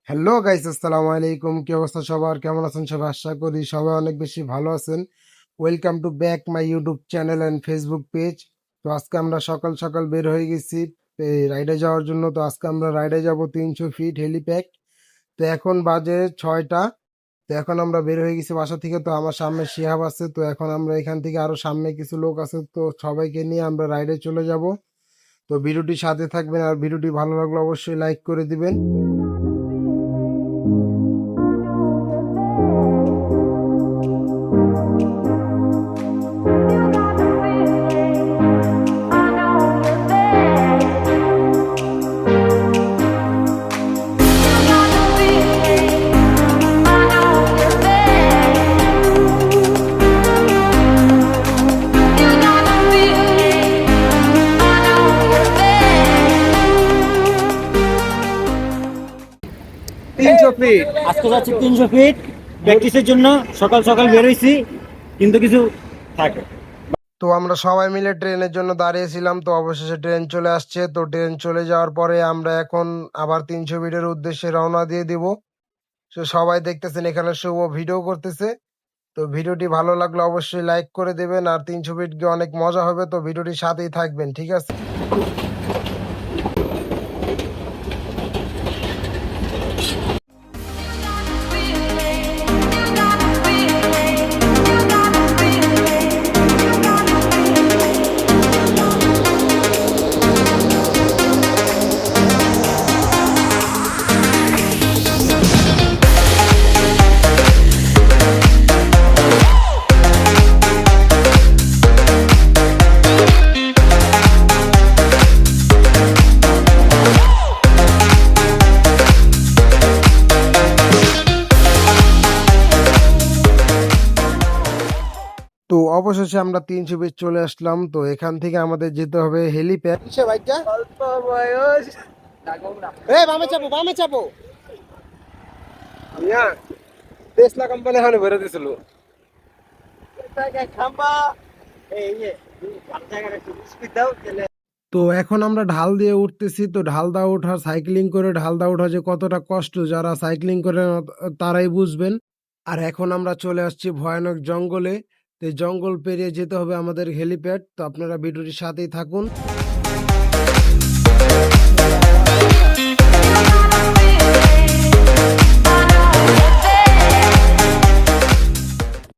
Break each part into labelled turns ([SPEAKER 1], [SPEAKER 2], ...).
[SPEAKER 1] Hello guys, আসসালামু আলাইকুম। কি অবস্থা সবার? কেমন আছেন সবাই? আশা করি সবাই অনেক বেশি ভালো আছেন। Welcome to back my YouTube channel and Facebook page. তো আজকে আমরা সকাল সকাল বের হয়ে গেছি রাইডে যাওয়ার জন্য। তো আজকে আমরা রাইডে যাব 300 ফিট হেলিপ্যাড। তো এখন বাজে 6টা। তো এখন আমরা বের হয়ে গেছি বাসা থেকে। তো আমার সামনে শিহাব আছে। তো এখন আমরা এখান থেকে আরো সামনে কিছু লোক আছে, তো সবাইকে নিয়ে আমরা রাইডে চলে যাব। তো ভিডিওটি সাথে থাকবেন, আর ভিডিওটি ভালো লাগলে অবশ্যই লাইক করে দিবেন।
[SPEAKER 2] তিনশো ফিট
[SPEAKER 3] আজকে যাচ্ছি 300 ফিট প্র্যাকটিসের জন্য। সকাল সকাল বেরোইছি কিন্তু কিছু থাকে।
[SPEAKER 1] তো আমরা সবাই মিলে ট্রেনের জন্য দাঁড়িয়েছিলাম। তো অবশেষে ট্রেন চলে আসছে। তো ট্রেন চলে যাওয়ার পরে আমরা এখন আবার 300 ফিটের উদ্দেশ্যে রওনা দিয়ে দিব। তো সবাই দেখতেছেন এখানে শুভ ভিডিও করতেছে। তো ভিডিওটি ভালো লাগলে অবশ্যই লাইক করে দেবেন, আর 300 ফিট গিয়ে অনেক মজা হবে। তো ভিডিওটির সাথেই থাকবেন, ঠিক আছে? তো অবশেষে আমরা 300 ফিট চলে আসলাম। তো এখান থেকে আমাদের যেতে হবে হেলিপ্যাড। বাইকটা
[SPEAKER 2] অল্প বয়স
[SPEAKER 1] বামে চাপো, বামে চাপো।
[SPEAKER 2] মিয়া টেসলা কোম্পানি এখানে ভরে দিছিল।
[SPEAKER 3] খাম্বা এই যে ভালো জায়গায় একটু স্পিড দাও তাহলে।
[SPEAKER 1] তো এখন আমরা ঢাল দিয়ে উঠতেছি। তো ঢাল দা ওঠা, সাইক্লিং করে ঢাল দা ওঠা যে কতটা কষ্ট, যারা সাইক্লিং করে না তারাই বুঝবেন। আর এখন আমরা চলে আসছি ভয়ানক জঙ্গলে। তো এই জঙ্গল পেরিয়ে যেতে হবে আমাদের হেলিপ্যাড। তো আপনারা ভিডিওটির সাথেই থাকুন।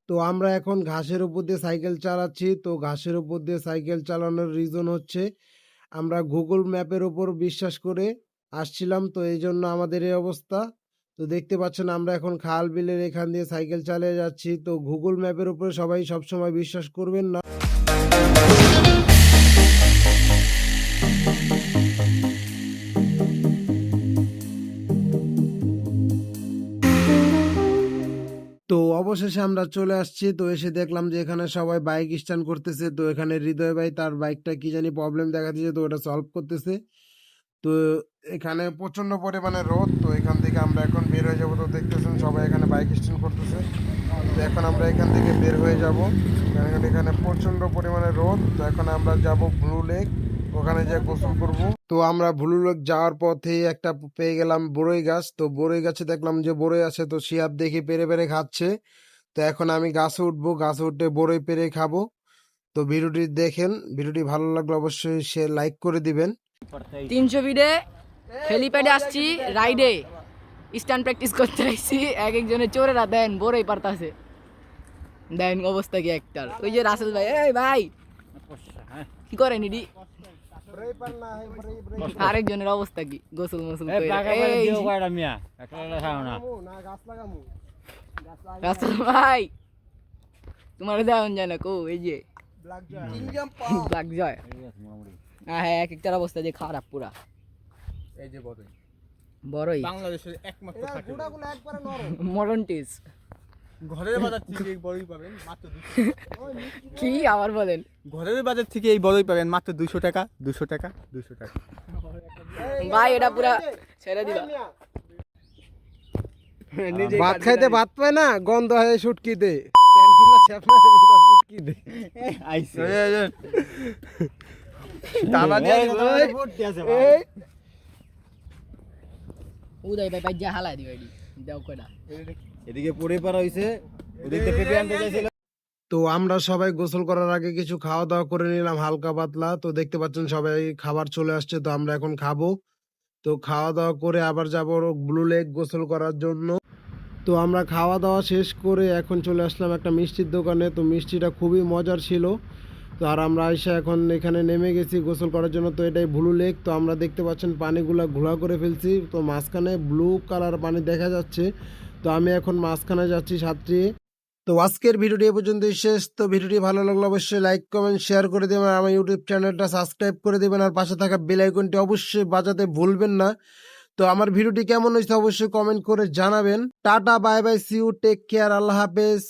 [SPEAKER 1] তো আমরা এখন ঘাসের উপর দিয়ে সাইকেল চালাচ্ছি। তো ঘাসের উপর দিয়ে সাইকেল চালানোর রিজন হচ্ছে আমরা গুগল ম্যাপের উপর বিশ্বাস করে আসছিলাম, তো এই জন্য আমাদের এই অবস্থা। তো দেখতে পাচ্ছেন আমরা এখন খাল বিলের এখান দিয়ে সাইকেল চালিয়ে যাচ্ছি। তো গুগল ম্যাপের উপরে সবাই সবসময় বিশ্বাস করবেন না। তো অবশেষে আমরা চলে আসছি। তো এসে দেখলাম যে এখানে সবাই বাইক স্ট্যান্ড করতেছে। তো এখানে হৃদয় ভাই তার বাইকটা কি জানি প্রবলেম দেখা দিয়েছে, তো ওটা সলভ করতেছে। তো এখানে প্রচন্ড পরিমাণে রোদ। তো এখান থেকে আমরা এখন বের হয়ে যাবো। তো দেখতেছেন সবাই এখানে বাইক স্ট্যান্ড করতেছে। তো এখন আমরা এখান থেকে বের হয়ে যাব, কারণ এখানে প্রচন্ড পরিমাণে রোদ। তো এখন আমরা যাব ব্লু লেক, ওখানে যে গোসল করব। তো আমরা ব্লু লেক যাওয়ার পথে একটা পেয়ে গেলাম বড়ই গাছ। তো বড়ই গাছে দেখলাম যে বড়ই আছে। তো শিয়াব দেখি পেরে পেরে খাচ্ছে। তো এখন আমি গাছে উঠবো, গাছে উঠে বড়ই পেরে খাবো। তো ভিডিওটি দেখেন, ভিডিওটি ভালো লাগলে অবশ্যই লাইক করে দিবেন।
[SPEAKER 4] 300 ফিটে হেলিপ্যাডে আসছি রাইডে, স্ট্যান্ড প্র্যাকটিস করতে আসছি। এক একজনের চোরেরা দেন বড়ই পারতাছে, দেন অবস্থা কি একটার। ওই যে রাসেল ভাই, এই ভাই কি করেন ইডি, আরেকজনের অবস্থা কি গোসল মোসল করে। রাসেল ভাই তোমার দেওয়া যায় না কো, এই যে ব্ল্যাক জয়। হ্যাঁ, এক একটার অবস্থা যে খারাপ পুরা।
[SPEAKER 2] এই যে বড়ই
[SPEAKER 4] বড়ই
[SPEAKER 2] বাংলাদেশের একমাত্র
[SPEAKER 4] মডার্ন টেস্ট।
[SPEAKER 2] ঘরের বাজার থেকে এই বড়ই পাবেন মাত্র 200
[SPEAKER 4] কি আবার বলেন?
[SPEAKER 2] ঘরের বাজার থেকে এই বড়ই পাবেন মাত্র 200 টাকা 200 টাকা 200 টাকা।
[SPEAKER 4] ভাই এটা পুরা ছেড়ে দিবা।
[SPEAKER 1] ভাত খাইতে ভাত পায় না, গন্ধ হয় শুটকিতে।
[SPEAKER 2] আইছে দাবা দিয়ে
[SPEAKER 4] উদয় ভাই ভাই যা হালাই দিবে এডি দাও কয়টা
[SPEAKER 3] এদিকে পড়ে পারা হইছে, ওদিকে পেঁপে আনতে চাইছিল।
[SPEAKER 1] তো আমরা সবাই গোসল করার আগে কিছু খাওয়া দাওয়া করে নিলাম হালকা পাতলা। তো দেখতে পাচ্ছেন সবাই খাবার চলে আসছে, তো আমরা এখন খাবো। তো খাওয়া দাওয়া করে আবার যাবো ব্লু লেক গোসল করার জন্য। তো আমরা খাওয়া দাওয়া শেষ করে এখন চলে আসলাম একটা মিষ্টির দোকানে। তো মিষ্টিটা খুবই মজার ছিল। তো আর আমরা আইসা এখন এখানে নেমে গেছি গোসল করার জন্য। তো এটাই ব্লু লেক। তো আমরা দেখতে পাচ্ছেন পানিগুলা ঘোলা করে ফেলছি, তো মাঝখানে ব্লু কালার পানি দেখা যাচ্ছে। তো আমি এখন মাঝখানে যাচ্ছি সাঁতরিয়ে। তো আজকের ভিডিওটি এ পর্যন্তই শেষ। তো ভিডিওটি ভালো লাগলে অবশ্যই লাইক কমেন্ট শেয়ার করে দেবেন, আর আমার ইউটিউব চ্যানেলটা সাবস্ক্রাইব করে দেবেন, আর পাশে থাকা বেল আইকনটি অবশ্যই বাজাতে ভুলবেন না। তো আমার ভিডিওটি কেমন হয়েছে অবশ্যই কমেন্ট করে জানাবেন। টাটা, bye bye, see you, take care, আল্লাহ হাফেজ।